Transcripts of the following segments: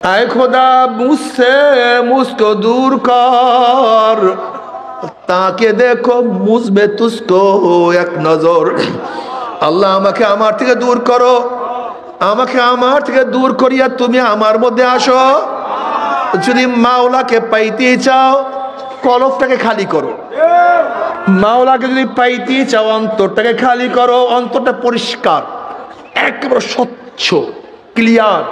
आए खुदा मुझसे मुझको दूर कर, ताके देखो मुझ में तुझको एक नजर। আল্লাহ আমাকে আমার থেকে দূর করো, আমাকে আমার থেকে দূর করিয়া তুমি আমার মধ্যে আসো। যদি মাওলাকে পাইতে চাও কলবটাকে খালি করো, মাওলাকে যদি পাইতে চাও অন্তরটাকে খালি করো। অন্তরটা পরিষ্কার, একেবারে স্বচ্ছ, ক্লিয়ার।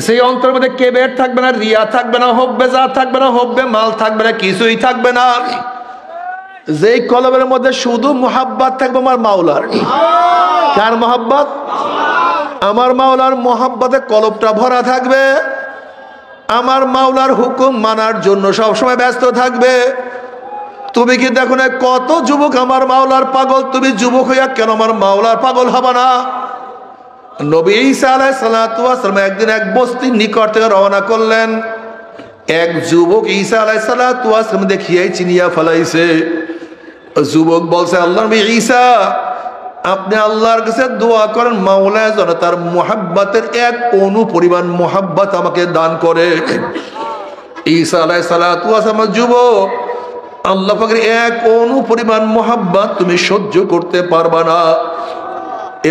সেই অন্তরের মধ্যে কেবের থাকবে না, রিয়া থাকবে না, হব্বে যা থাকবে না, হব্বে মাল থাকবে না, কিছুই থাকবে না। যেই কলবের মধ্যে শুধু মোহাব্বত থাকবে আমার মাওলার। কার মোহাব্বত? আমার মাওলার মোহাব্বতে কলবটা ভরা থাকবে। আমার মাওলার হুকুম মানার জন্য সবসময় ব্যস্ত থাকবে। তুমি কি দেখো না কত যুবক আমার মাওলার পাগল, তুমি যুবক হইয়া কেন আমার মাওলার পাগল হবে না? নবী ঈসা আলাইহিস সালাতু ওয়াস সালাম একদিন এক বস্তির নিকট থেকে রওনা করলেন। এক যুবক ঈসা আলাইহিস সালাতু ওয়াস সালাম দেখিয়াই চিনিয়া ফেলাইছে। যুবক বলছে, আল্লাহর নবী ঈসা, আপনি আল্লাহর কাছে দোয়া করেন মাওলা যেন তার মুহাব্বতের এক অণু পরিমাণ মুহাব্বত আমাকে দান করে। ঈসা আলাইহিস সালাতু ওয়াস সালাম, যুবক, আল্লাহ পাকের এক অণু পরিমাণ মুহাব্বত তুমি সহ্য করতে পারবা না।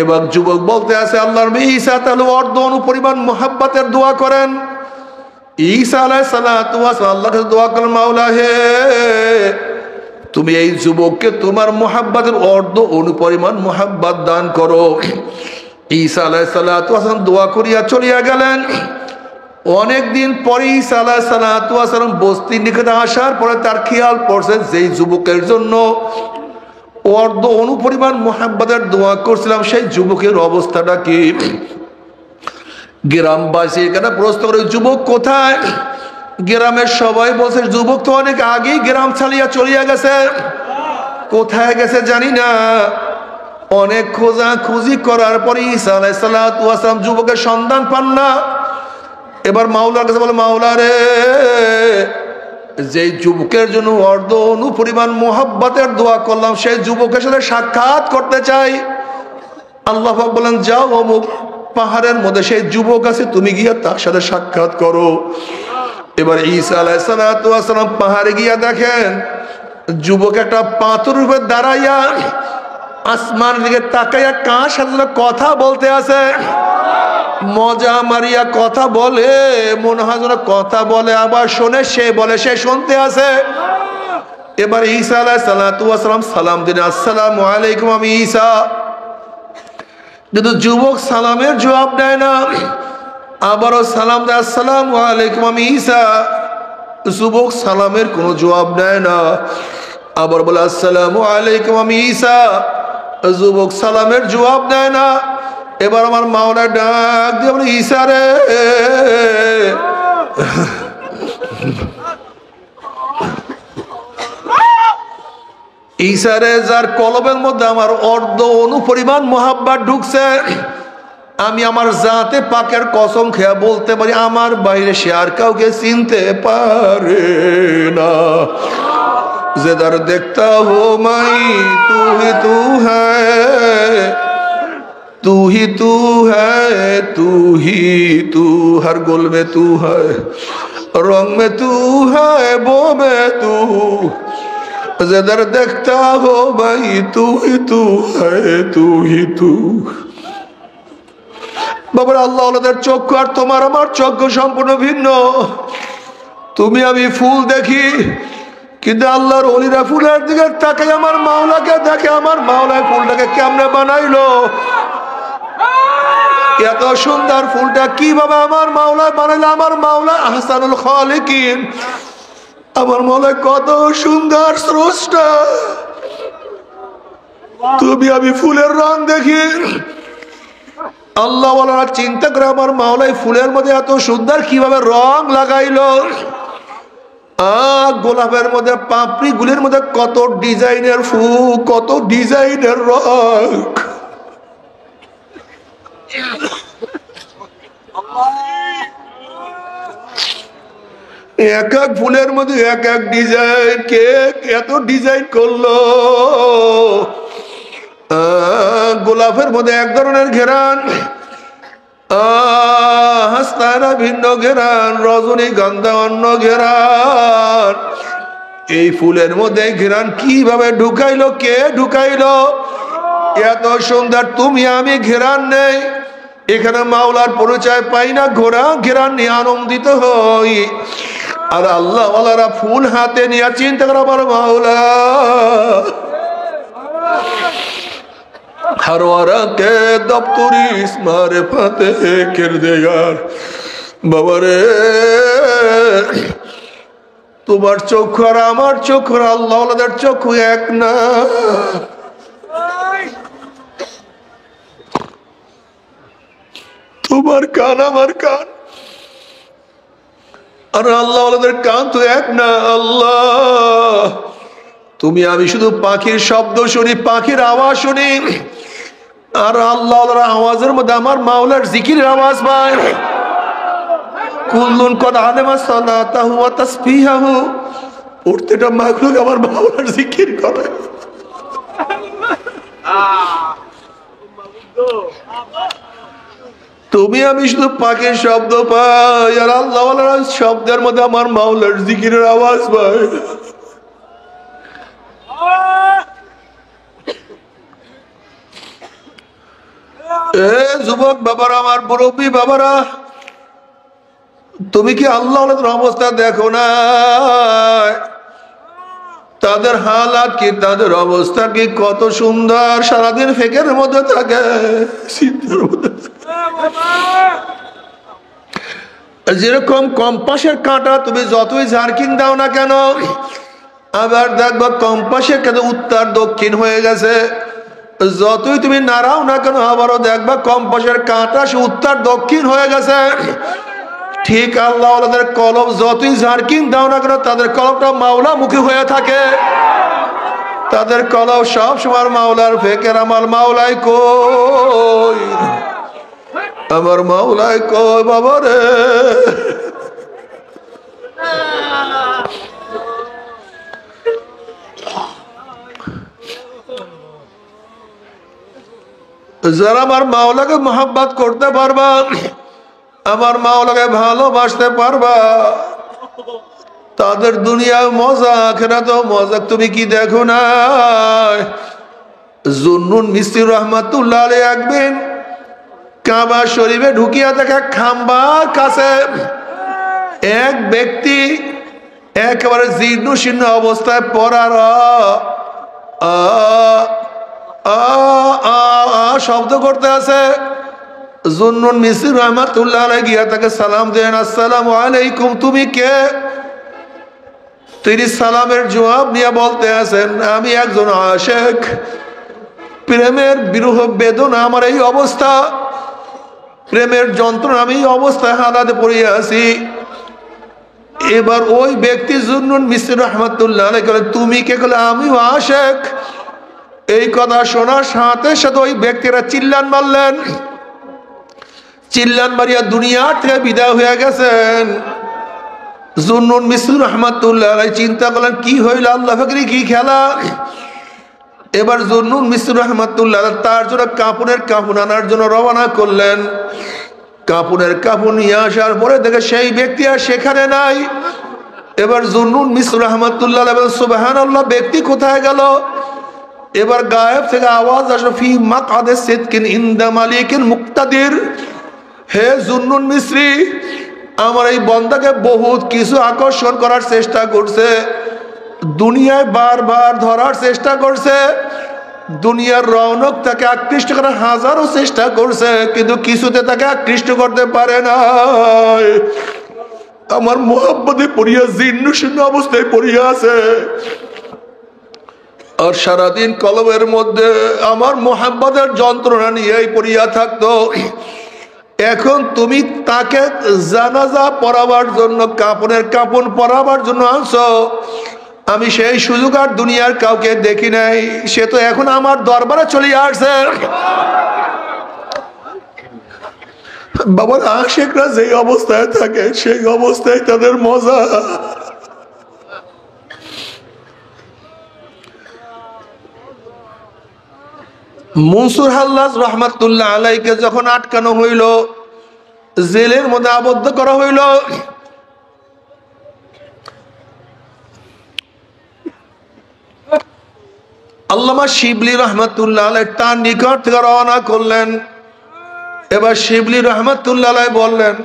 এবার যুবক বলতে আছে, আল্লাহর নবী ঈসা তাহলে অর্ধ অণু পরিমাণ মুহাব্বতের দোয়া করেন। ঈসা আলাইহিস সালাতু ওয়াস সালাম আল্লাহর কাছে দোয়া করেন, মাওলা হে, তুমি এই যুবককে তোমার মুহাব্বতের অর্ধ অণু পরিমাণ মুহাব্বত দান করো। ঈসা আলাইহিস সালাতু ওয়াস সালাম দোয়া করিয়া চলিয়া গেলেন। অনেকদিন পরে ঈসা আলাইহিস সালাতু ওয়াস সালাম বস্তির নিকটে আসার পরে তার খেয়াল পড়ছে যেই যুবকের জন্য অর্ধ অণু পরিমাণ মুহাব্বতের দোয়া করছিলাম সেই যুবকের অবস্থাটা কি। গ্রামবাসী এখানে প্রশ্ন করে, যুবক কোথায়? গ্রামের সবাই বলছে, যুবক তো অনেক আগেই গ্রাম ছাড়িয়া চলিয়া গেছে। কোথায় গেছে জানি না। অনেক খোঁজাখুঁজি করার পরে ঈসা আলাইহিস সালাতু ওয়াস সালাম যুবকের সন্ধান পান না। এবার মাওলার কাছে বলে, মাওলা রে, যে যুবকের জন্য অর্ধ অণু পরিমাণ মুহাব্বতের দোয়া করলাম সেই যুবকের সাথে সাক্ষাৎ করতে চাই। আল্লাহ পাক বলেন, যাও অমুক পাহাড়ের মধ্যে সেই যুবক আছে, তুমি গিয়া তার সাথে সাক্ষাৎ করো। এবার ঈসা আলাইহিস সালাতু ওয়াস সালাম পাহাড়ে গিয়া দেখেন যুবক একটা পাথরের উপর দাঁড়াইয়া আসমানের দিকে তাকাইয়া কার সাথে কথা বলতে আছে। মজা মারিয়া কথা বলে, মনে হয় যেন কথা বলে আবার শোনে, সে বলে সে শুনতে আছে। এবার ঈসা আলাইহিস সালাতু ওয়াস সালাম সালাম দিন, আসসালামু আলাইকুম, আমি ঈসা। কিন্তু যুবক সালামের জবাব দেয় না। আবারও সালাম দেয়, আসসালামু আলাইকুম, আমি ঈসা। যুবক সালামের কোনো জবাব দেয় না। আবার বলে, আসসালামু আলাইকুম, আমি ঈসা। যুবক সালামের জবাব দেয় না। এবার আমার মাওলা ডাক দিয়ে বলে, ঈসা রে, ঈসা রে, যার কলবের মধ্যে আমার অর্ধ অণু পরিমাণ মুহাব্বত ঢুকছে, আমি আমার জাতে পাকের কসম খেয়া বলতে পারি আমার বাইরে সে আর কাউকে চিনতে পারে না। যেদার দেখতা হো মাই তু হি তু হ্যায়, तू ही तू है, तू ही तू, हर गुल में तू है, रंग में तू है, वो में तू, जिधर देखता हो भाई तू ही तू है, तू ही तू। বাবার আল্লাহ ওদের চক্ষু আর তোমার আমার চক্ষু সম্পূর্ণ ভিন্ন। তুমি আমি ফুল দেখি, কিন্তু আল্লাহর ওলিরা ফুলের দিকে তাকায় আমার মাওলাকে দেখে। আমার মাওলায় ফুলটাকে কেমনে বানাইলো, এত সুন্দর ফুলটা কিভাবে আমার মাওলা বানাইলো। আমার মাওলা আহসানুল খালিকিন, আমার মাওলা কত সুন্দর স্রষ্টা। তুমি আমি ফুলের রং দেখি, আল্লাহ ওয়ালারা চিন্তা করে আমার মাওলাই ফুলের মধ্যে এত সুন্দর কিভাবে রং লাগাইলো। গোলাপের মধ্যে পাপড়ি গুলির মধ্যে কত ডিজাইনের ফুল, কত ডিজাইনের রং। এক এক ফুলের মধ্যে এক এক ডিজাইন, কে এত ডিজাইন করলো। গোলাপের মধ্যে এক ধরনের ঘেরান, আস্তানা ভিন্ন ঘেরান, রজনীগন্ধা অন্য ঘেরান। এই ফুলের মধ্যে ঘেরান কিভাবে ঢুকাইলো, কে ঢুকাইলো? এত সুন্দর তুমি আমি ঘেরান নেই, এখানে মাওলার পরিচয় পাই না, ঘেরান নিয়ে আনন্দিত হই। আর আল্লাহ ওয়ালারা ফুল হাতে নিয়ে চিন্তা করে আমার মাওলা हर वारा के दफ्तरी इस्मारे फाते किरदेगार बाबा रे তোমার চক্ষু আর আমার চক্ষু আল্লাহ ওয়ালাদের চক্ষু এক না। তোমার কান আমার কান আর আল্লাহ ওয়ালাদের কান তো এক না। আল্লাহ তুমি আমি শুধু পাখির শব্দ শুনি, পাখির আওয়াজ শুনি, আর আল্লাহ আওয়াজের মধ্যে আমার মাওলার জিকিরের আওয়াজ পাই। কুল্লুন কদ আলেমা সালাতাহু ওয়া তাসবিহাহু, প্রত্যেকটা মাখলুক আমার মাওলার জিকির করে। তুমি আমি শুধু পাখির শব্দ পাই, আর আল্লাহ ওয়ালার শব্দের মধ্যে আমার মাওলার জিকিরের আওয়াজ পাই। এ যুবক বাবারা, আমার মুরব্বী বাবারা, তুমি কি আল্লাহ অবস্থা দেখো না? তাদের হালাত কি, তাদের অবস্থা কি কত সুন্দর, সারাদিন ফেকের মধ্যে থাকে, চিন্তার মধ্যে। যেরকম কম্পাসের কাঁটা তুমি যতই জার্কিং দাও না কেন, আবার দেখবা কম্পাসের কাঁটা উত্তর দক্ষিণ হয়ে গেছে। যতই তুমি নাড়াও না কেন, আবারও দেখবা কম্পাসের কাঁটা সে উত্তর দক্ষিণ হয়ে গেছে। ঠিক আল্লাহ ওয়ালাদের কলম যতই জার্কিং দাও না কেন, তাদের কলমটা মাওলা মুখী হয়ে থাকে। তাদের কলম সব সময় মাওলার ফেকের। আমার মাওলাই কই, আমার মাওলাই কই বাবা রে। যারা আমার মাওলাকে মোহাব্বত করতে পারবা, আমার মাওলাকে ভালোবাসতে পারবা, তাদের দুনিয়ায় মজা, আখিরাতে মজা। তুমি কি দেখো না? জুন্নুন মিস্ত্রি রহমাতুল্লাহ আলাইহি একদিন কাবা শরীফে ঢুকিয়া দেখে খাম্বার কাছে এক ব্যক্তি একেবারে জীর্ণ শীর্ণ অবস্থায় পড়ার শব্দ করতে আছে। জুন্নুন মিস্ত্রি রহমাতুল্লাহ আলাইহি গিয়া তাকে সালাম দেন, আসসালামু আলাইকুম, তুমি কে? তিনি সালামের জবাব নিয়ে বলতে আছেন, আমি একজন আশিক, প্রেমের বিরহ বেদনা আমার এই অবস্থা, প্রেমের যন্ত্রণা আমি এই অবস্থায় হালাতে পড়িয়া আছি। এবার ওই ব্যক্তি জুন্নুন মিস্ত্রি রহমাতুল্লাহ আলাইহি বলেন, তুমি কে? বলে আমিও আশিক। এই কথা শোনার সাথে সাথে ওই ব্যক্তিরা চিল্লান মারলেন, চিল্লান মারিয়া দুনিয়া থেকে বিদায় হয়ে গেছেন। জুন্নুন মিস্ত্রি রহমাতুল্লাহ আলাইহি চিন্তা করলেন, কি হইল, আল্লাহ ফাকরি কি খেলা? এবার জুন্নুন মিস্ত্রি রহমাতুল্লাহ তার জন্য কাপড়ের কাপড় আনার জন্য রওনা করলেন। কাপড়ের কাপড় নিয়ে আসার পরে দেখে সেই ব্যক্তি আর সেখানে নাই। এবার জুন্নুন মিস্ত্রি রহমাতুল্লাহ বলেন, সুবহানাল্লাহ, ব্যক্তি কোথায় গেল? এবার গায়েব থেকে আওয়াজ আসলো, ফি মাকআদে সিদকিন ইনদা মালিকিন মুক্তাদির। হে জুন্নুন মিস্ত্রি, আমার এই বন্দাকে বহুত কিছু আকর্ষণ করার চেষ্টা করছে, দুনিয়ায় বারবার ধরার চেষ্টা করছে, দুনিয়ার রৌনক তাকে আকৃষ্ট করার হাজারো চেষ্টা করছে, কিন্তু কিছুতে তাকে আকৃষ্ট করতে পারে না। আমার মোহাব্বতে পড়িয়া জীর্ণ শীর্ণ অবস্থায় পড়িয়া আছে, আর সারাদিন কলবের মধ্যে আমার মোহাব্বতের যন্ত্রণা নিয়েই পড়িয়া থাকতো। এখন তুমি তাকে জানাজা পড়াবার জন্য, কাপড়ের কাপড় পরাবার জন্য আনছো। আমি সেই সুযোগ আর দুনিয়ার কাউকে দেখি নাই, সে তো এখন আমার দরবারে চলে আসছে। বাবার আশিকরা যেই অবস্থায় থাকে সেই অবস্থায় তাদের মজা। মনসুর হাল্লাজ রহমাতুল্লাহ আলাইকে যখন আটকানো হইল, জেলের মধ্যে আবদ্ধ করা হইল। আল্লামা শিবলি রহমতুল্লাহ আলাইহি তার নিকট থেকে রওনা করলেন। এবার শিবলি রহমতুল্লাহ আলাইহি বললেন,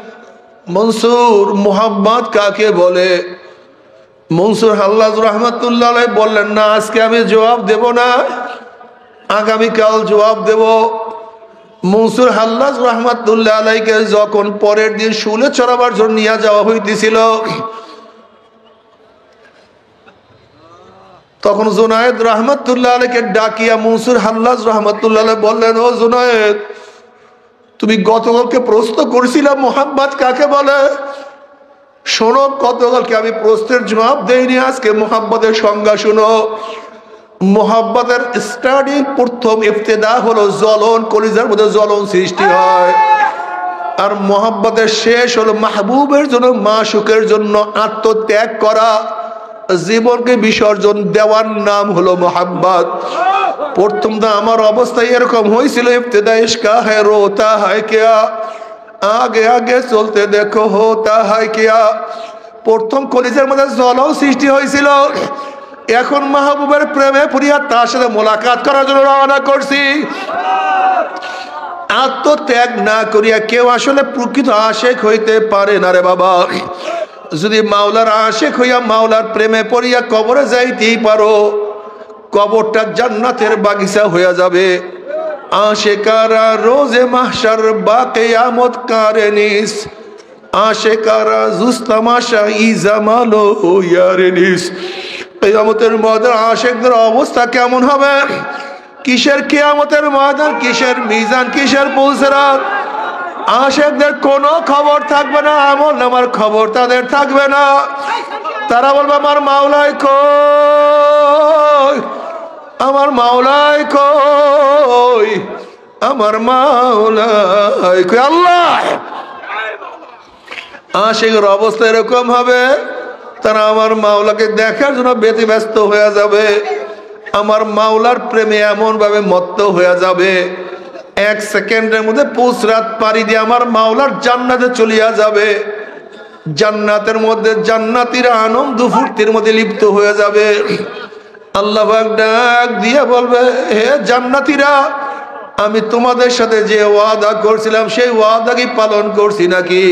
মনসুর, মোহাম্মদ কাকে বলে? মনসুর হাল্লাজ রহমতুল্লাহ আলাইহি বললেন, না, আজকে আমি জবাব দেব না, আগামীকাল জবাব দেব। মনসুর হাল্লাজ রহমতুল্লাহ আলাইহিকে যখন পরের দিন শুলে চড়াবার জন্য নিয়ে যাওয়া হইতেছিল, তখন জুনায়েদ রহমতুল্লাহ আলাইহিকে ডাকিয়া মনসুর হাল্লাজ রহমতুল্লাহ আলাইহি বললেন, ও জুনায়েদ, তুমি গতকালকে প্রশ্ন করেছিলাম মোহাম্মদ কাকে বলে? শোনো, গতকালকে আমি প্রশ্নের জবাব দেইনি, আজকে মোহাম্মদের সংজ্ঞা শুনো। মোহাম্মদের স্টার্টিং, প্রথম ইফতেদা হলো জ্বলন, কলিজার মধ্যে জ্বলন সৃষ্টি হয়। আর মোহাম্মদের শেষ হলো মাহবুবের জন্য, মাশুকের জন্য আত্মত্যাগ করা, জীবনকে বিসর্জন দেওয়ার নাম হলো মোহাম্মদ। প্রথমটা আমার অবস্থা এরকম হয়েছিল, ইফতেদা ইশকা है रोता है क्या, আগে আগে চলতে দেখো হোতা হয় কিয়া। প্রথম কলিজার মধ্যে জ্বলন সৃষ্টি হয়েছিল, এখন মাহবুবের প্রেমে পড়িয়া তার সাথে মোলাকাত করার জন্য রওনা করছি। আত্মত্যাগ না করিয়া কেউ আসলে প্রকৃত আশেক হইতে পারে না রে বাবা। যদি মাওলার আশেক হইয়া মাওলার প্রেমে পড়িয়া কবরে যাইতেই পারো, কবরটা জান্নাতের বাগিচা হইয়া যাবে। আশেকারা রোজে মাহশার বা কিয়ামত কারেনিস, আশেকারা জুস্তামাশা ইজামালো ইয়ারেনিস। কিয়ামতের ময়দানে আশেকদের অবস্থা কেমন হবে? কিসের কিয়ামতের ময়দান, কিসের মিজান, কিসের পুলসিরাত? আশেকদের কোনো খবর থাকবে না, আমল নামার খবর তাদের থাকবে না। তারা বলবে, আমার মাওলাই কই, আমার মাওলাই কই, আমার মাওলাই কই। আল্লাহ, আশিকের অবস্থা এরকম হবে, তারা আমার মাওলাকে দেখার জন্য ব্যতিব্যস্ত হয়ে যাবে। আমার মাওলার প্রেমে এমন ভাবে মত্ত হয়ে যাবে, এক সেকেন্ডের মধ্যে পুসরাত পাড়ি দিয়ে আমার মাওলার জান্নাতে চলিয়া যাবে। জান্নাতের মধ্যে জান্নাতীরা আনন্দ ফুর্তির মধ্যে লিপ্ত হয়ে যাবে। আল্লাহ পাক ডাক দিয়ে বলবে, হে জান্নাতীরা, আমি তোমাদের সাথে যে ওয়াদা করছিলাম সেই ওয়াদা কি পালন করছি নাকি?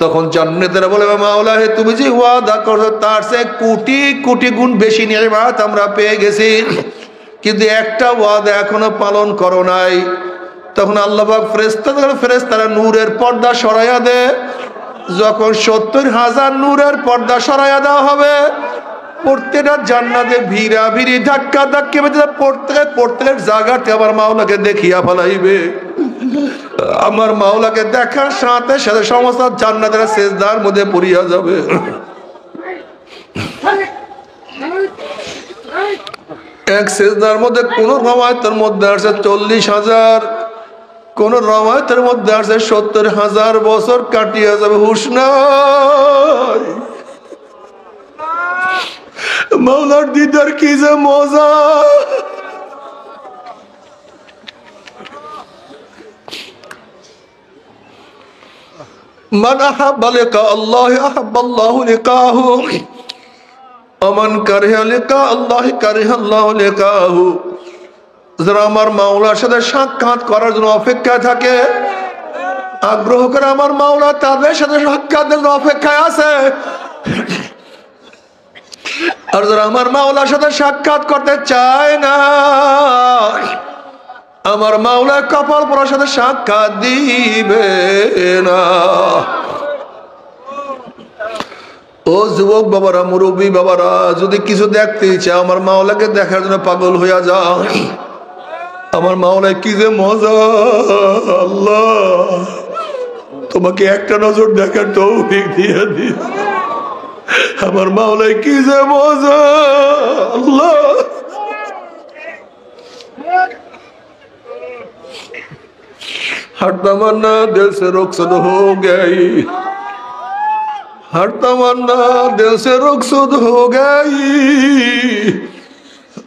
তখন জান্নাতীরা বলবে, মাওলা, হে তুমি যে ওয়াদা করছো তার চেয়ে কোটি কোটি গুণ বেশি নিয়ামত আমরা পেয়ে গেছি, কিন্তু একটা ওয়াদা এখনো পালন করো নাই। তখন আল্লাহ পাক ফেরেশতারা নূরের পর্দা সরাইয়া দেয়। যখন 70,000 নূরের পর্দা সরাইয়া দেওয়া হবে, প্রত্যেকটা জান্নাতে ভিড়া ভিড়ি ধাক্কা ধাক্কি বেঁধে প্রত্যেকের জায়গাতে আমার মাওলাকে দেখিয়া ফেলাইবে। আমার মাওলাকে দেখার সাথে সাথে সমস্ত জান্নাতের সেজদার মধ্যে পড়িয়া যাবে। এক সেজদার মধ্যে কোন রওয়ায়াতের মধ্যে আছে 40,000, কোন রওয়ায়াতের মধ্যে আছে 70,000 বছর কাটিয়া যাবে, হুশ নাই। মাওলার দিদার কি যে মজা। মান আহাব্বা লিকা আল্লাহ আহাব্বা আল্লাহু লিকাহু, ওমান কারিহা লিকা আল্লাহ কারিহা আল্লাহু লিকাহু। যারা আমার মাওলার সাথে সাক্ষাৎ করার জন্য অপেক্ষায় থাকে, আগ্রহ করে আমার মাওলা তাদের সাথে সাক্ষাতের জন্য অপেক্ষায় আছে। আর যারা আমার মাওলার সাথে সাক্ষাৎ করতে চায় না, আমার মাওলা কপাল পরার সাথে সাক্ষাৎ দিবে না। ও যুবক বাবারা, মুরব্বী বাবারা, যদি কিছু দেখতে চাও, আমার মাওলাকে দেখার জন্য পাগল হইয়া যাও। আমার মাওলায় কি যে মজা। আল্লাহ তোমাকে একটা নজর দেখার তৌফিক দিয়ে দিও। আমার মাওলায় কি যে মজা। আল্লাহ हर तमन्ना दिल से रुखसत हो गई, हर तमन्ना दिल से रुखसत हो गई,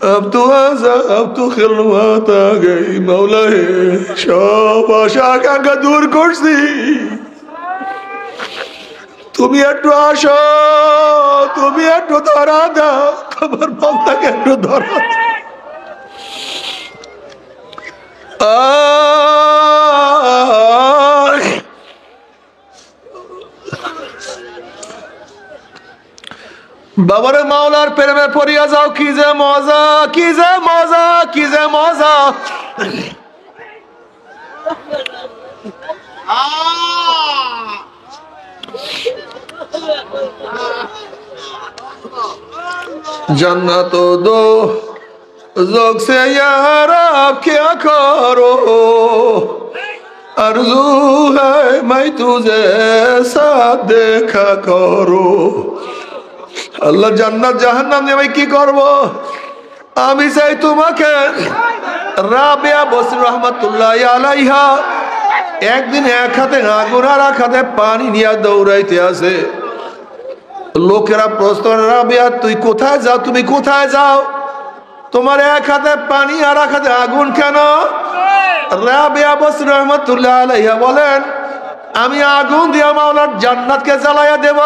अब तो आजा अब तो खिलवत आ गई। मौला है सब आशा आकांक्षा दूर करছি, তুমি একটু আসো, তুমি একটু ধরা দাও, আমার বান্দাকে একটু ধরা। বাবারে মাওলার প্রেমে পড়িয়া যাও, কি যে মজা, কি যে মজা, কি যে মজা। जन्नत दो जोग से यार आप क्या करो, आरज़ू है मैं तुझे साथ देखा करो। আল্লাহ জান্নাত জাহান্নাম নিয়ে আমি কি করব? আমি চাই তোমাকে। রাবিয়া বসরি রহমাতুল্লাহি আলাইহা একদিন এক হাতে আগুন আর এক হাতে পানি নিয়ে দৌড়াইতে আছে। লোকেরা প্রশ্ন, রাবিয়া তুই কোথায় যাও, তুমি কোথায় যাও? তোমার এক হাতে পানি আর এক হাতে আগুন কেন? রাবিয়া বসরি রহমাতুল্লাহি আলাইহা বলেন, আমি আগুন দিয়ে মাওলার জান্নাতকে জ্বালাইয়া দেব,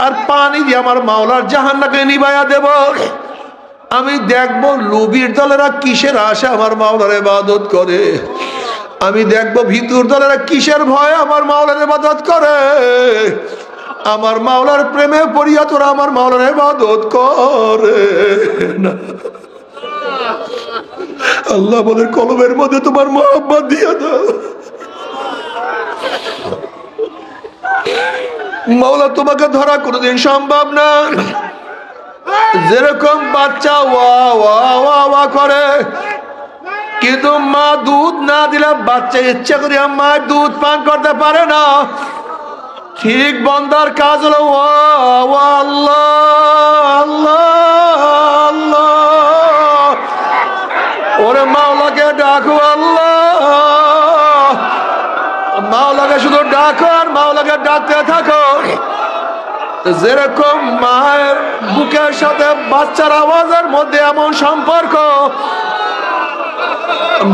আর পানি দিয়ে আমার মাওলার জাহান্নামকে নিভাইয়া দেব। আমি দেখবো লোভীর দলেরা কিসের আশা আমার মাওলার ইবাদত করে, আমি দেখবো ভিতর দলেরা কিসের ভয়ে আমার মাওলার ইবাদত করে। আমার মাওলার প্রেমে পড়িয়া তোরা আমার মাওলার ইবাদত করে না। আল্লাহ বলে কলবের মধ্যে তোমার মহব্বত দিয়ে দাও। মাওলা তোমাকে ধরা কোনোদিন সম্ভব না। যেরকম বাচ্চা ওয়া ওয়া ওয়া ওয়া করে, কিন্তু মা দুধ না দিলে বাচ্চা ইচ্ছা করে মায়ের দুধ পান করতে পারে না। ঠিক বন্দার কাজ হলো ওয়া ওয়া আল্লাহ আল্লাহ আল্লাহ। ওরে মাওলাকে ডাকো আল্লাহ, মাওলাকে শুধু ডাকো আর মাওলাকে ডাকতে থাকো। যেরকম মায়ের বুকের সাথে বাচ্চার আওয়াজের মধ্যে এমন সম্পর্ক,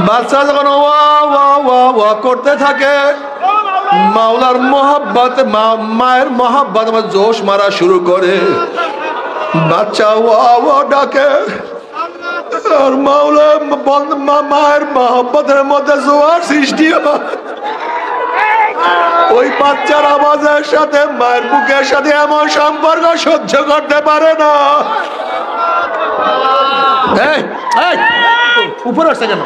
বাচ্চা যখন ওয়া ওয়া ওয়া ওয়া করতে থাকে, মাওলার মোহাব্বত, মায়ের মোহাব্বত আমার জোশ মারা শুরু করে। বাচ্চা ওয়া ওয়া ডাকে আর মাওলা মায়ের মোহাব্বতের মধ্যে জোয়ার সৃষ্টি হয়। ওই বাচ্চার আওয়াজের সাথে মায়ের বুকের সাথে এমন সম্পর্ক সহ্য করতে পারে না। উপরে আসছে কেন?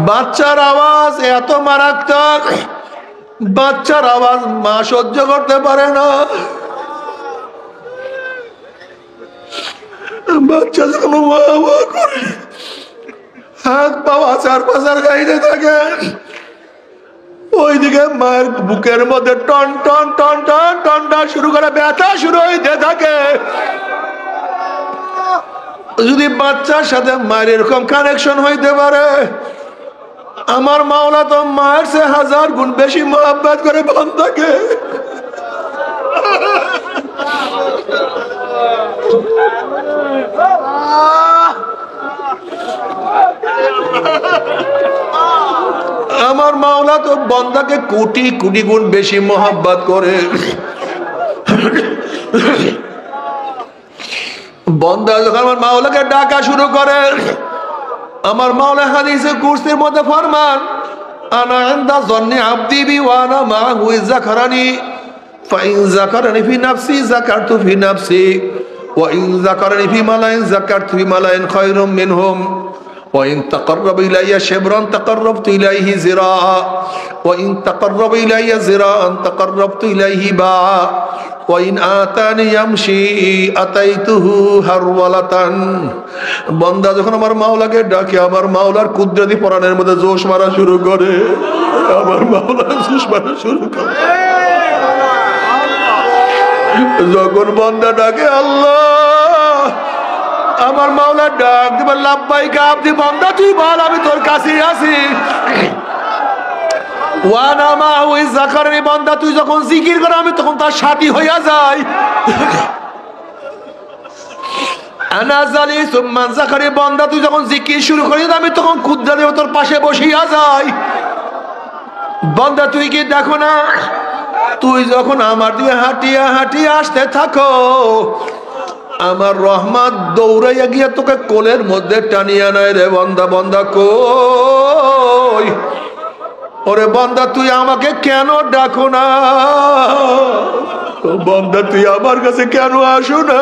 বাচ্চার আওয়াজ এত মারাত্মক, বাচ্চার আওয়াজ মা সহ্য করতে পারে না। বাচ্চা যখন ওয়া ওয়া করে হাত পাওয়া চার পাঁচার গাইতে থাকে, ওইদিকে মায়ের বুকের মধ্যে টন টন টন টন টন টন শুরু করে ব্যথা শুরু হইতে থাকে। যদি বাচ্চার সাথে মায়ের এরকম কানেকশন হইতে পারে, আমার মাওলা তো মায়ের সে 1000 গুণ বেশি মহব্বত করে বান্দাকে। আমার মাওলা তো বান্দাকে কোটি কোটি গুণ বেশি মহব্বত করে। বান্দা যখন আমার মাওলাকে ডাকা শুরু করে, আমার মাওলা হাদিসে কুরসির মধ্যে ফরমান, আনা ইনদা যন্নি আবদি বি ওয়া আনা মাহু ইযা যাকারানি ফাইন যাকারানি ফি নাফসি যাকারতু ফি নাফসি ওয়া ইন যাকারানি ফি মালাইন যাকারতু ফি মালাইন খায়রুম মিনহুম ওয়া ইন তাকাররাবা ইলাইয়া শিবরান তাকাররাবতু ইলাইহি জিরাআ ওয়া ইন তাকাররাবা ইলাইয়া জিরাআন তাকাররাবতু ইলাইহি বাআ ওয়া ইন আতানি ইয়ামশি আতাইতুহু হারওয়ালাতান। বান্দা যখন আমার মাওলাকে ডাকে, আমার মাওলার কুদরতি পরাণের মধ্যে জোশ মারা শুরু করে, আমার মাওলা জোশ মারা শুরু করে। যখন বান্দা ডাকে আল্লাহ, আমার মাওলা ডাক দিবে লাব্বাইকা আবদি, বান্দা তুই বল আমি তোর কাছে আছি। ওয়ানা মাহু ইয যাকারনি, বান্দা তুই যখন জিকির করে আমি তখন তার সাথী হইয়া যাই। আনা জালিসুম মান যাকারি, বান্দা তুই যখন জিকির শুরু করিস আমি তখন কুদরতে তোর পাশে বসিয়া যাই। বান্দা তুই কি দেখো না, তুই যখন আমার দিয়ে হাঁটিয়া হাঁটিয়া আসতে থাকো, আমার রহমত দৌড়াইয়া গিয়া তোকে কোলের মধ্যে টানিয়া নেয় রে বান্দা। বান্দা কই, ওরে বান্দা তুই আমাকে কেন ডাকো না, বান্দা তুই আমার কাছে কেন আসো না,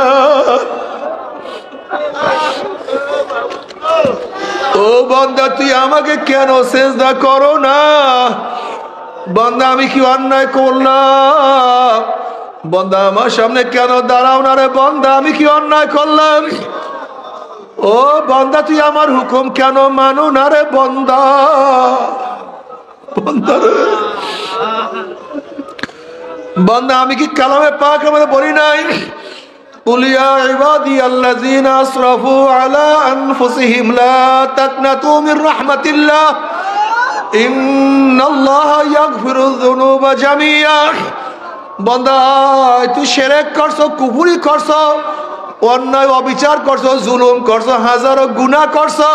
ও বান্দা তুই আমাকে কেন সেজদা করো না, বান্দা আমি কি অন্যায় করলাম, বান্দা আমার সামনে কেন দাঁড়াও না রে বান্দা, আমি কি অন্যায় করলাম, ও বান্দা তুই আমার হুকুম কেন মানো না রে বান্দা। বান্দা আমি কি কালামে পাক আমাদের বলি নাই, কুল ইয়া ইবাদিয়াল্লাযীনা আসরাফু আলা আনফুসিহিম লা তাকনাতু মির রাহমাতিল্লাহ ইন্নাল্লাহা ইয়াগফিরুয যুনুবা জামিআ। বান্দা তুই শিরক করছো, কুফরি করছো, অন্যায় অবিচার করছো, জুলুম করছো, হাজারো গুনাহ করছো,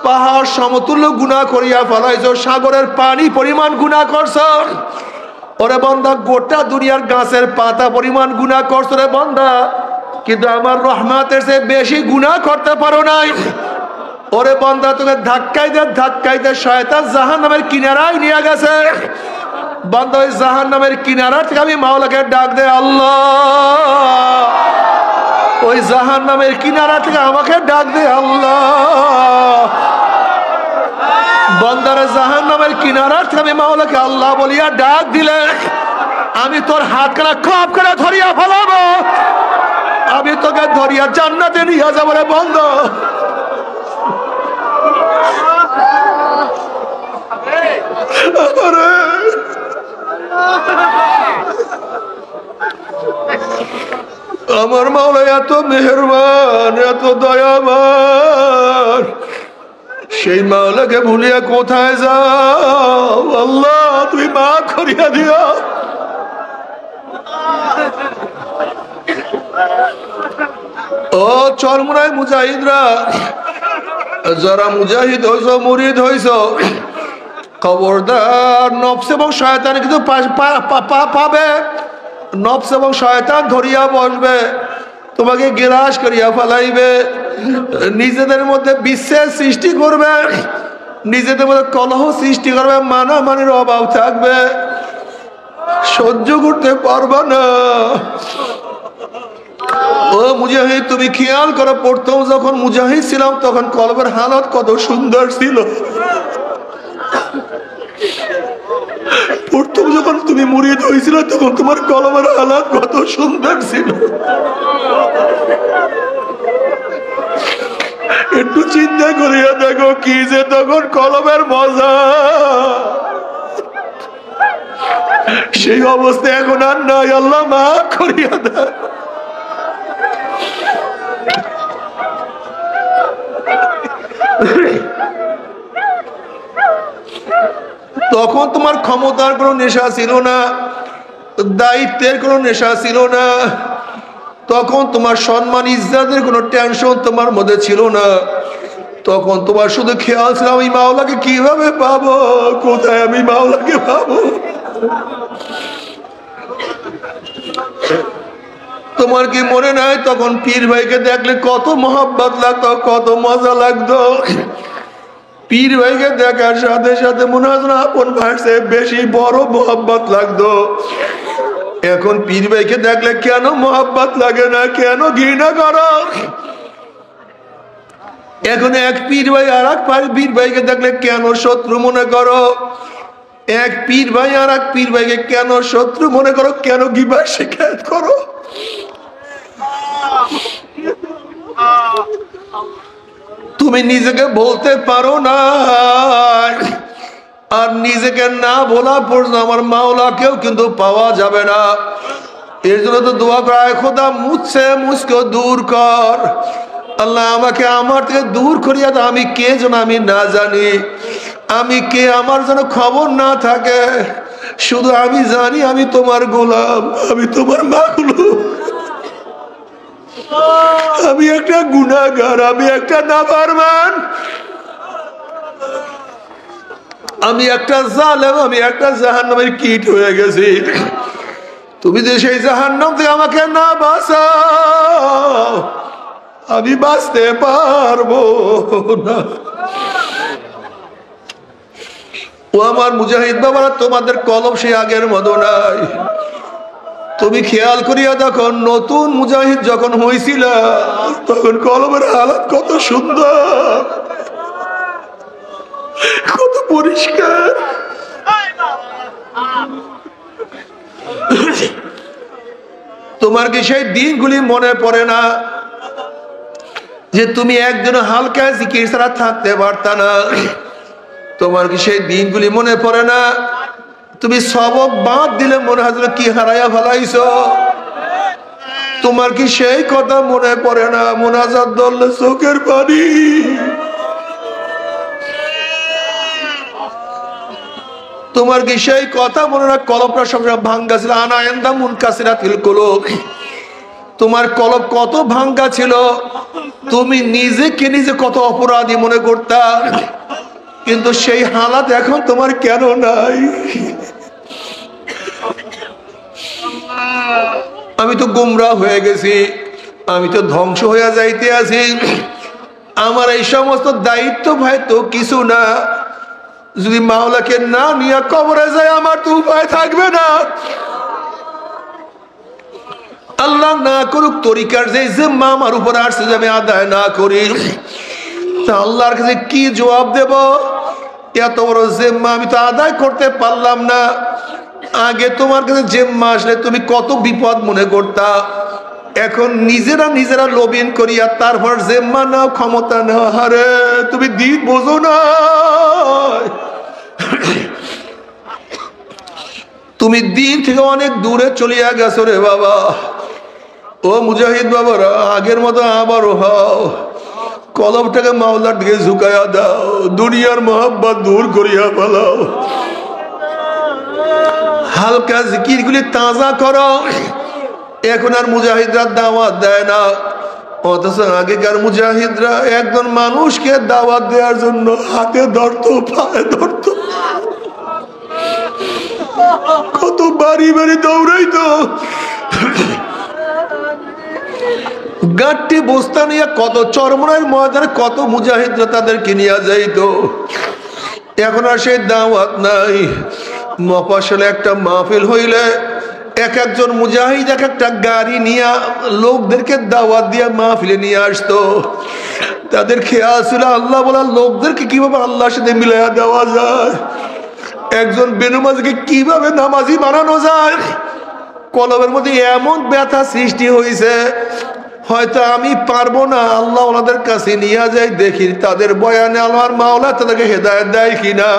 পাহাড় সমতুল্য গুনাহ করিয়া ফেলাইছো, সাগরের পানি পরিমাণ গুনাহ করছো, ওরে বান্দা গোটা দুনিয়ার গাছের পাতা পরিমাণ গুনাহ করছো রে বান্দা, কিন্তু আমার রহমতের চেয়ে বেশি গুনাহ করতে পারো নাই। ওরে বান্দা তোকে ধাক্কাইতে ধাক্কাইতে শয়তান জাহান্নামের কিনারায় নিয়ে গেছে। বান্দা ওই জাহান্নামের কিনারা থেকে আমি মাওলাকে ডাক দে আল্লাহ, ওই জাহান্নামের কিনারা থেকে আমাকে ডাক দে আল্লাহ। বান্দারে জাহান্নামের কিনারা থেকে আমি মাওলাকে আল্লাহ বলিয়া ডাক দিলে আমি তোর হাত কানা খপ করে ধরিয়া ফেলাবো, আমি তোকে ধরিয়া জান্নাতে নিয়ে যাবো রে বান্দা। আমার মাওলা এত মেহেরবান, এত দয়াবান, সেই মাওলাকে ভুলিয়া কোথায় যাও, আল্লাহ তুমি মাফ করিয়া দিও। ও চরমুনাই মুজাহিদরা, যারা মুজাহিদ হইছ, মুরিদ হইছ, খবরদার নফস এবং শয়তান কিন্তু পাবে, নফস এবং শয়তান ধরিয়া বসবে, তোমাকে গ্রাস করিয়া ফেলাইবে, নিজেদের মধ্যে বিচ্ছেদ সৃষ্টি করবে, নিজেদের মধ্যে কলহ সৃষ্টি করবে, মানামানির অভাব থাকবে, সহ্য করতে পারবা না। ও মুজাহিদ তুমি খেয়াল করো, প্রথম যখন মুজাহিদ ছিলাম তখন কলবের হালত কত সুন্দর ছিল, প্রথম যখন তুমি মুরিদ হয়েছিল তখন তোমার কলবের হালত কত সুন্দর ছিল। একটু চিন্তা করিয়া দেখো কি যে তখন কলবের মজা, সেই অবস্থা এখন আর নাই, আল্লাহ মাফ করিয়া দেয়। তখন তোমার ক্ষমতার কোনো নেশা ছিল না, দায়িত্বের কোনো নেশা ছিল না, তখন তোমার সম্মান ইজ্জতের কোনো টেনশন তোমার মধ্যে ছিল না, তখন তোমার শুধু খেয়াল ছিল আমি মাওলাকে কিভাবে পাবো, কোথায় আমি মাওলাকে পাবো। তোমার কি মনে নাই তখন পীর ভাইকে দেখলে কত মহব্বত লাগতো, কত মজা লাগতো, পীর ভাইকে দেখার সাথে সাথে মনে হয় না আপন ভাইসে বেশি বড় মহব্বত লাগতো। এখন পীর ভাইকে দেখলে কেন মহব্বত লাগে না, কেন ঘৃণা করো। এখন এক পীর ভাই আর এক পীর ভাইকে দেখলে কেন শত্রু মনে করো, এক পীর ভাই আর এক পীর ভাইকে কেন শত্রু মনে করো, কেন গিবত শিকায়ত করো। তুমি নিজেকে বলতে পারো না, আর নিজেকে না বলা পর্যন্ত আমার মাওলাকেও কিন্তু পাওয়া যাবে না। এর জন্য তো দোয়া করা, খোদা মুঝসে মুঝকে দূর কর, আল্লাহ আমাকে আমার থেকে দূর করিয়া দাও, আমি কে যেন আমি না জানি, আমি কে আমার যেন খবর না থাকে, শুধু আমি জানি আমি তোমার গোলাম, আমি তোমার মাগলুব। আমি একটা গুনাহগার, আমি একটা নাফরমান, আমি একটা জালেম, আমি একটা জাহান্নামের কীট হয়ে গেছি। তুমি যে সেই জাহান্নাম থেকে আমাকে না বাঁচাও, আমি বাঁচতে পারবো না। ও আমার মুজাহিদ বাবারা, তোমাদের কলম সেই আগের মতো নাই। তুমি খেয়াল করিয়া দেখো, নতুন মুজাহিদ যখন হয়েছিল তখন কলমের হালাত কত সুন্দর, কত পরিষ্কার। তোমার কি সেই দিনগুলি মনে পড়ে না যে তুমি একজন হালকা জিকির ছাড়া থাকতে পারতা না? তোমার কি সেই দিনগুলি মনে পড়ে না? তুমি সবক বাদ দিলে মনে হয় কি হারাইয়া ফেলাইছো? তোমার কি সেই কথা মনে পড়ে না? মোনাজাত ধরলে চোখের পানি। তোমার কি সেই কথা মনে না? কলবটা সবসময় ভাঙ্গা ছিল। আনা এন্দা মুনকাসিরাতিল কুলুব, তোমার কলব কত ভাঙ্গা ছিল। তুমি নিজেকে নিজে কত অপরাধী মনে করতা, কিন্তু সেই হালাত এখন তোমার কেন নাই? আমি তো গুমরাহ হয়ে গেছি, আমি তো ধ্বংস হয়ে যাইতে আছি। আমার এই সমস্ত দায়িত্ব ভাই তো কিছু না। যদি মাওলাকে না নিয়ে কবরে যায়, আমার তো উপায় থাকবে না। আল্লাহ না করুক তরিকার যে জিম্মা আমার উপর আসছে যে আমি আদায় না করি, তা আল্লাহর কাছে কি জবাব দেব? এত বড় জিম্মা আমি তো আদায় করতে পারলাম না। আগে তোমার কাছে জিম্মা আসলে তুমি কত বিপদ মনে করতা, এখন নিজেরা নিজেরা লবিন করিয়া তারপর জিম্মা নাও, ক্ষমতা নাও। আরে তুমি দিন বোঝো না, তুমি দিন থেকে অনেক দূরে চলিয়া গেছো রে বাবা। ও মুজাহিদ বাবারা, আগের মতো আবারও হও, কলবটাকে মাওলার দিকে ঝুঁকাইয়া দাও, দুনিয়ার মোহাব্বত দূর করিয়া ফেলাও, হালকা জিকির গুলি তাজা করো। এখন আর মুজাহিদরা দাওয়াত দেয় না, অথচ আগেকার মুজাহিদরা একজন মানুষকে দাওয়াত দেওয়ার জন্য হাতে ধরতো, পায়ে ধরতো, কত বাড়ি বাড়ি দৌড়াইতো, গাঁটটি বস্তা নিয়ে কত চরমনার ময়দানে কত মুজাহিদরা তাদেরকে নিয়ে যাইতো। এখন আর সেই দাওয়াত নাই। মফস্বলে একটা মাহফিল হইলে এক একজন মুজাহিদ এক একটা গাড়ি নিয়ে লোকদেরকে দাওয়াত দিয়ে মাহফিলে নিয়ে আসতো। তাদের খেয়াল ছিল আল্লাহ বলার লোকদেরকে কিভাবে আল্লাহর সাথে মিলাইয়া দেওয়া যায়, একজন বেনামাজিকে কিভাবে নামাজি বানানো যায়। কলবের মধ্যে এমন ব্যথা সৃষ্টি হয়েছে, হয়তো আমি পারবো না, আল্লাহ ওনাদের কাছে নিয়ে যাই, দেখি তাদের বয়ানে আমার মাওলা তাদেরকে হেদায়েত দেয় কিনা।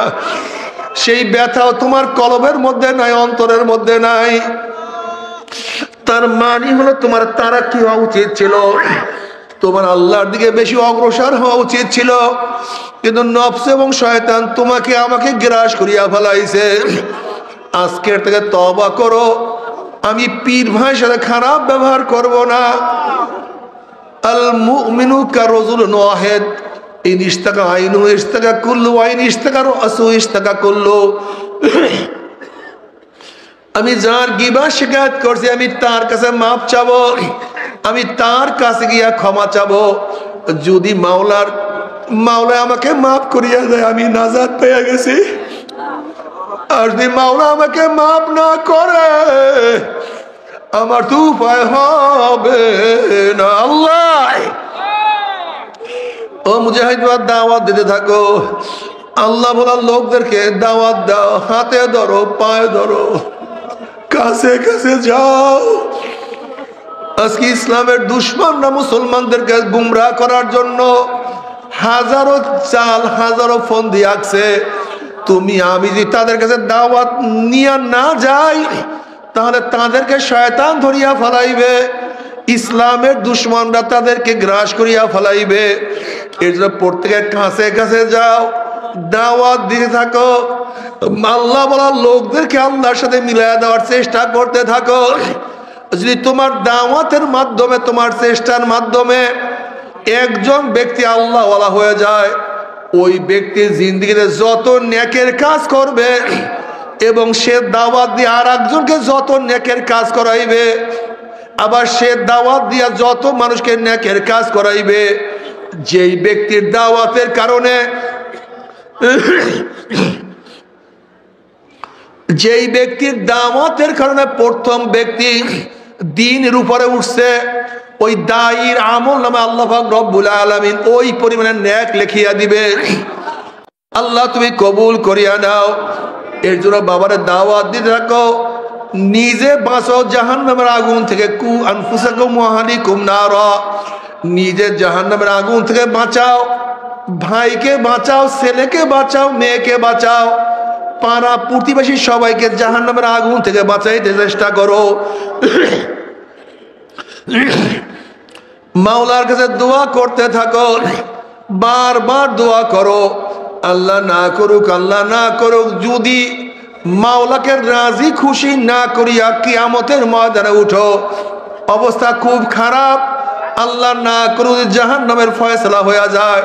সেই ব্যথাও তোমার কলবের মধ্যে নাই, অন্তরের মধ্যে নাই। তার মানে হলো তোমার তারা কি হওয়া উচিত ছিল? তোমার আল্লাহর দিকে বেশি অগ্রসর হওয়া উচিত ছিল, কিন্তু নফস এবং শয়তান তোমাকে আমাকে গ্রাস করিয়া ফেলাইছে। আজকের থেকে তওবা করো, আমি পীর ভাইয়ের সাথে খারাপ ব্যবহার করব না। আল মুমিনু কারজুলুন ওয়াহিদ, ইন ইশতাকা আইনু ইশতাকা কুল্লু, আইন ইশতাকা রাসু ইশতাকা কুল্লু। আমি যার গিবত শিকায়ত করছি, আমি তার কাছে মাপ চাবো, আমি তার কাছে গিয়া ক্ষমা চাবো। যদি মাওলা আমাকে মাফ করিয়া দেয়, আমি নাজাত পেয়ে গেছি। আর যদি মাওলা আমাকে মাফ না করে, আমার তো উপায় হবে না। আল্লাহ ও মুজাহিদ, দাওয়াত দিতে থাকো, আল্লাহ বলার লোকদেরকে দাওয়াত দাও, হাতে ধরো, পায়ে ধরো, কাছে কাছে যাও। আজকে ইসলামের দুশমনরা মুসলমানদেরকে গুমরাহ করার জন্য হাজারো চাল, হাজারো ফন্দি আঁকছে। তুমি আমি যদি তাদের কাছে দাওয়াত নিয়ে না যাই, তাহলে তাদেরকে শয়তান ধরিয়া ফেলাইবে, ইসলামের দুশমনরা তাদেরকে গ্রাস করিয়া ফেলাইবে। এর জন্য প্রত্যেকের কাছে কাছে যাও, দাওয়াত দিতে থাকো, আল্লাহ বলার লোকদেরকে আল্লাহর সাথে মিলাইয়া দেওয়ার চেষ্টা করতে থাকো। যদি তোমার দাওয়াতের মাধ্যমে, তোমার চেষ্টার মাধ্যমে একজন ব্যক্তি আল্লাহওয়ালা হয়ে যায়, ওই ব্যক্তির জিন্দেগিতে যত নেকের কাজ করবে এবং সে দাওয়াত দিয়ে আর একজনকে যত নেকের কাজ করাইবে, আবার সে দাওয়াত দিয়া যত মানুষকে নেকের কাজ করাইবে, যেই ব্যক্তির দাওয়াতের কারণে যেই ব্যক্তির দাওয়াতের কারণে প্রথম ব্যক্তি দ্বীনের উপরে উঠছে, ওই দায়ীর আমল নামে আল্লাহ পাক রব্বুল আলামিন ওই পরিমাণে নেক লিখিয়া দিবে। আল্লাহ তুমি কবুল করিয়া নাও। এর জন্য বাবারে দাওয়াত দিতে থাকো, নিজে বাঁচো জাহান্নামের আগুন থেকে। কু আনফুসাকুম ওয়া আহলিকুম নারা, নিজে জাহান্নামের আগুন থেকে বাঁচাও, ভাইকে বাঁচাও, ছেলেকে বাঁচাও, মেয়েকে বাঁচাও, পাড়া প্রতিবেশী সবাইকে জাহান্নামের আগুন থেকে বাঁচাইতে চেষ্টা করো। মাওলার কাছে দোয়া করতে থাকো, বারবার দোয়া করো। আল্লাহ না করুক, আল্লাহ না করুক, যদি মাওলাকে রাজি খুশি না করিয়া কিয়ামতের ময়দানে উঠো, অবস্থা খুব খারাপ। আল্লাহ না করুক জাহান্নামের ফয়সালা হয়ে যায়।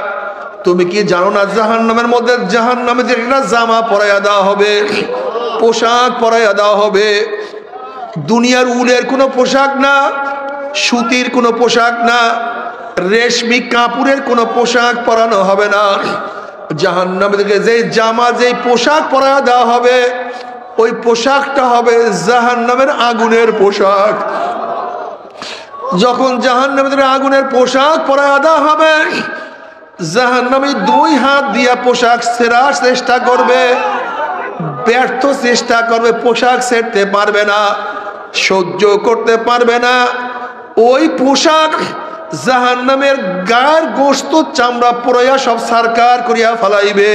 তুমি কি জানো না জাহান্নামের মধ্যে, জাহান্নামে যে একটা জামা পরাইয়া দেওয়া হবে, পোশাক পরাইয়া দেওয়া হবে। দুনিয়ার উলের কোনো পোশাক না, সুতির কোনো পোশাক না, রেশমি কাপড়ের কোনো পোশাক পরানো হবে না। জাহান্নামে থেকে যে জামা, যে পোশাক পরাইয়া দেওয়া হবে, ওই পোশাকটা হবে জাহান্নামের আগুনের পোশাক। যখন জাহান্নামের আগুনের পোশাক পরাইয়া দেওয়া হবে, জাহান্নামী দুই হাত দিয়া পোশাক ছেঁড়ার চেষ্টা করবে, ব্যর্থ চেষ্টা করবে, পোশাক ছেড়তে পারবে না, সহ্য করতে পারবে না। ওই পোশাক জাহান্নামের গায়ের গোশত চামড়া পুরাইয়া সব সারকার করিয়া ফেলাইবে।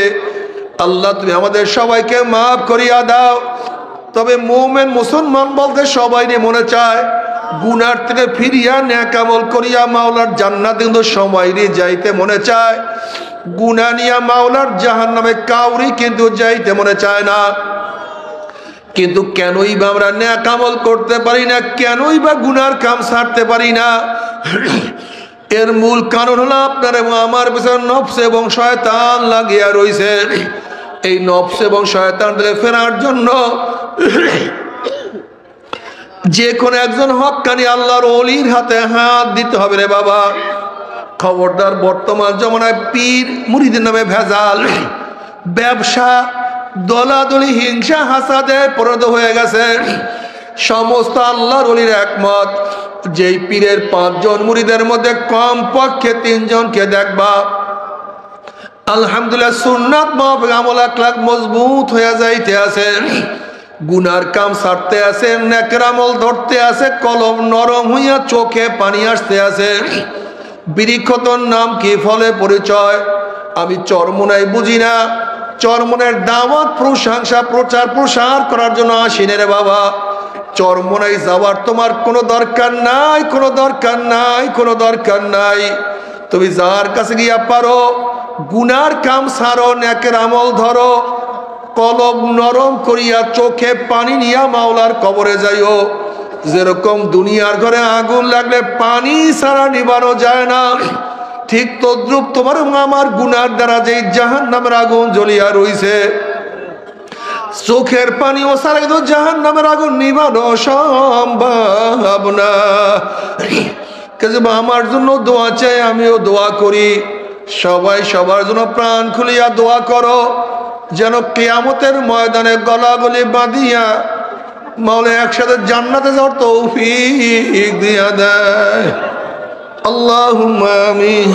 আল্লাহ তুমি আমাদের সবাইকে মাফ করিয়া দাও। তবে মুমিন মুসলমান বলতে সবাই মনে চায় গুনার থেকে ফিরিয়া নেক আমল করিয়া মাওলার জান্নাতে কিন্তু সবাই যাইতে মনে চায়। গুনাহ নিয়া মাওলার জাহান্নামে কাউরি কিন্তু যাইতে মনে চায় না। কিন্তু কেনই বা আমরা নেক আমল করতে পারি না, কেনই বা গুনার কাম ছাড়তে পারি না? এর মূল কারণ হলো আপনার এবং আমার পিছনে নফস এবং শয়তান লাগিয়া রইছে। এই নফস এবং শয়তান থেকে ফেরার জন্য যে কোনো একজন হক্কানি আল্লাহর ওলির হাতে হাত দিতে হবে রে বাবা। খবরদার, বর্তমান জমানায় পীর মুরিদের নামে ভেজাল, ব্যবসা, দলাদলি, হিংসা, হাসাদে পরিণত হয়ে গেছে। সমস্ত আল্লাহর ওলির একমত, যেই পীরের 5 জন মুরিদের মধ্যে কমপক্ষে 3 জনকে দেখবা আলহামদুলিল্লাহ সুন্নাত মাফিক আমল আখলাক মজবুত হয়ে যাইতে আছে, গুনার কাম ছাড়তে আছে, নেকের আমল ধরতে আছে, কলম নরম হইয়া চোখে পানি আসতে আছে। বৃক্ষতর নাম কি, ফলে পরিচয়। আমি চরমোনাই বুঝি না, চরমোনের দাওয়াত প্রশংসা প্রচার প্রসার করার জন্য আসিনে রে বাবা। চরমোনাই যাওয়ার তোমার কোনো দরকার নাই, কোনো দরকার নাই, কোনো দরকার নাই। তুমি যার কাছে গিয়া পারো গুনার কাম ছাড়ো, নেকের আমল ধরো, কলব নরম করিয়া চোখে পানি নিয়া মাওলার কবরে যাইও। যেরকম দুনিয়ার ঘরে আগুন লাগলে পানি ছাড়া নিবানো যায় না, ঠিক তদ্রুপ তোমার আমার গুনার দ্বারা যেই জাহান্নামের আগুন জ্বলিয়া রইছে, চোখের পানি ও ছাড়া কিন্তু জাহান্নামের আগুন নিবানো সম্ভব না। আমার জন্য দোয়া চাই, আমিও দোয়া করি। সবাই সবার জন্য প্রাণ খুলিয়া দোয়া করো, যেন কিয়ামতের ময়দানে গলাগলি বাঁধিয়া মাওলা একসাথে জান্নাতে যাওয়ার তৌফিক দিয়া দেয়। আল্লাহুম্মা আমিন।